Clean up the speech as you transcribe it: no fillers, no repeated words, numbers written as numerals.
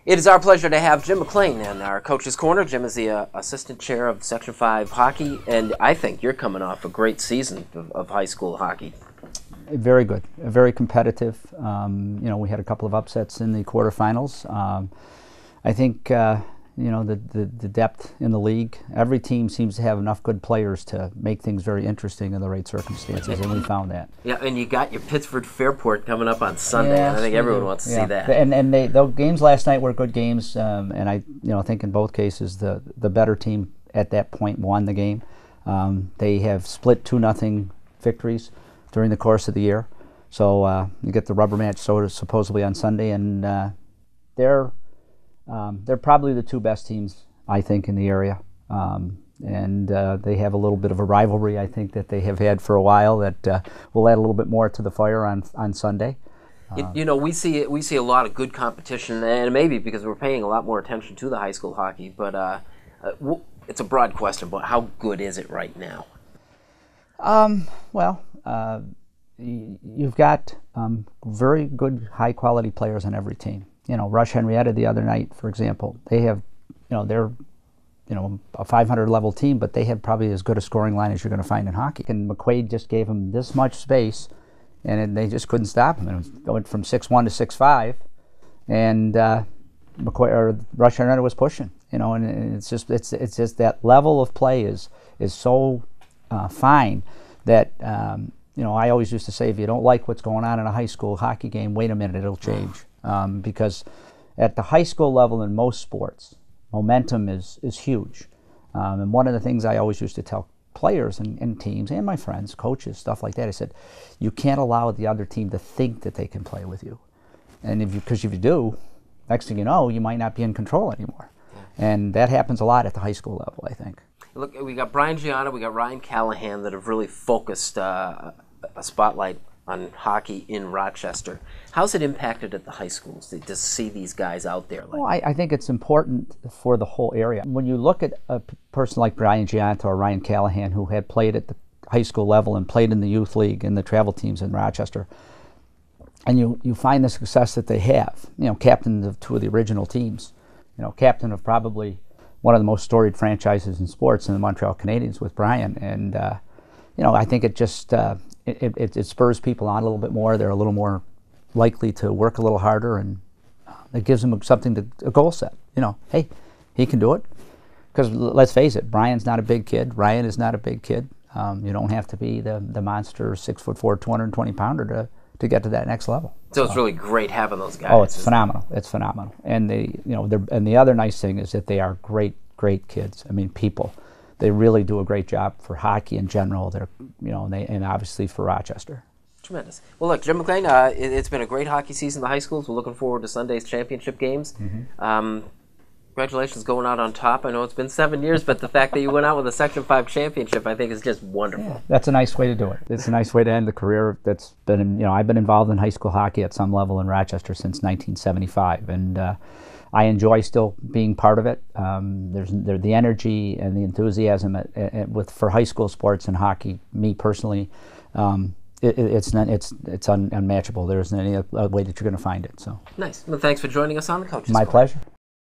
It is our pleasure to have Jim McLean in our Coach's Corner. Jim is the assistant chair of Section 5 hockey, and I think you're coming off a great season of high school hockey. Very good, very competitive. We had a couple of upsets in the quarterfinals. I think the depth in the league. Every team seems to have enough good players to make things very interesting in the right circumstances, and we found that. Yeah, and you got your Pittsford Fairport coming up on Sunday. Yes, and I think everyone wants to see that. And the games last night were good games, and I think in both cases the better team at that point won the game. They have split 2-0 victories during the course of the year, so you get the rubber match supposedly on Sunday, and they're probably the two best teams, I think, in the area. And they have a little bit of a rivalry, I think, that they have had for a while that will add a little bit more to the fire on Sunday. We see a lot of good competition, and maybe because we're paying a lot more attention to the high school hockey, but it's a broad question, but how good is it right now? You've got very good, high-quality players on every team. Rush Henrietta the other night, for example, they have, they're, a 500 level team, but they have probably as good a scoring line as you're going to find in hockey. And McQuaid just gave them this much space, and they just couldn't stop them. And it went from 6-1 to 6-5, and Rush Henrietta was pushing. And it's just that level of play is so fine that. I always used to say, if you don't like what's going on in a high school hockey game, wait a minute, it'll change. Because at the high school level in most sports, momentum is huge. And one of the things I always used to tell players and teams and my friends, coaches, stuff like that, I said, you can't allow the other team to think that they can play with you. And because if you do, next thing you know, you might not be in control anymore. And that happens a lot at the high school level, I think. Look, we got Brian Gianna, we got Ryan Callahan that have really focused a spotlight on hockey in Rochester. How's it impacted at the high schools to see these guys out there? Well, I think it's important for the whole area. When you look at a person like Brian Gianna or Ryan Callahan, who had played at the high school level and played in the youth league and the travel teams in Rochester, and you find the success that they have, captain of two of the original teams, captain of probably one of the most storied franchises in sports in the Montreal Canadiens with Brian, and I think it just it spurs people on a little bit more. They're a little more likely to work a little harder, and it gives them a goal set. Hey, he can do it. Because let's face it, Brian's not a big kid. Ryan is not a big kid. You don't have to be the monster 6'4", 220-pounder to get to that next level. So it's really great having those guys. Oh, it's phenomenal. It's phenomenal. And and the other nice thing is that they are great kids. I mean, people. They really do a great job for hockey in general. They're, and obviously for Rochester. Tremendous. Well, look, Jim McLean, it's been a great hockey season in the high schools. We're looking forward to Sunday's championship games. Mm-hmm. Congratulations going out on top. I know it's been 7 years, but the fact that you went out with a Section 5 championship, I think, is just wonderful. Yeah, that's a nice way to do it. It's a nice way to end the career that's been, I've been involved in high school hockey at some level in Rochester since 1975, and I enjoy still being part of it. There's the energy and the enthusiasm for high school sports and hockey. Me personally, it's unmatchable. There isn't any other way that you're going to find it. So nice. Well, thanks for joining us on the Coach's My Corner. pleasure.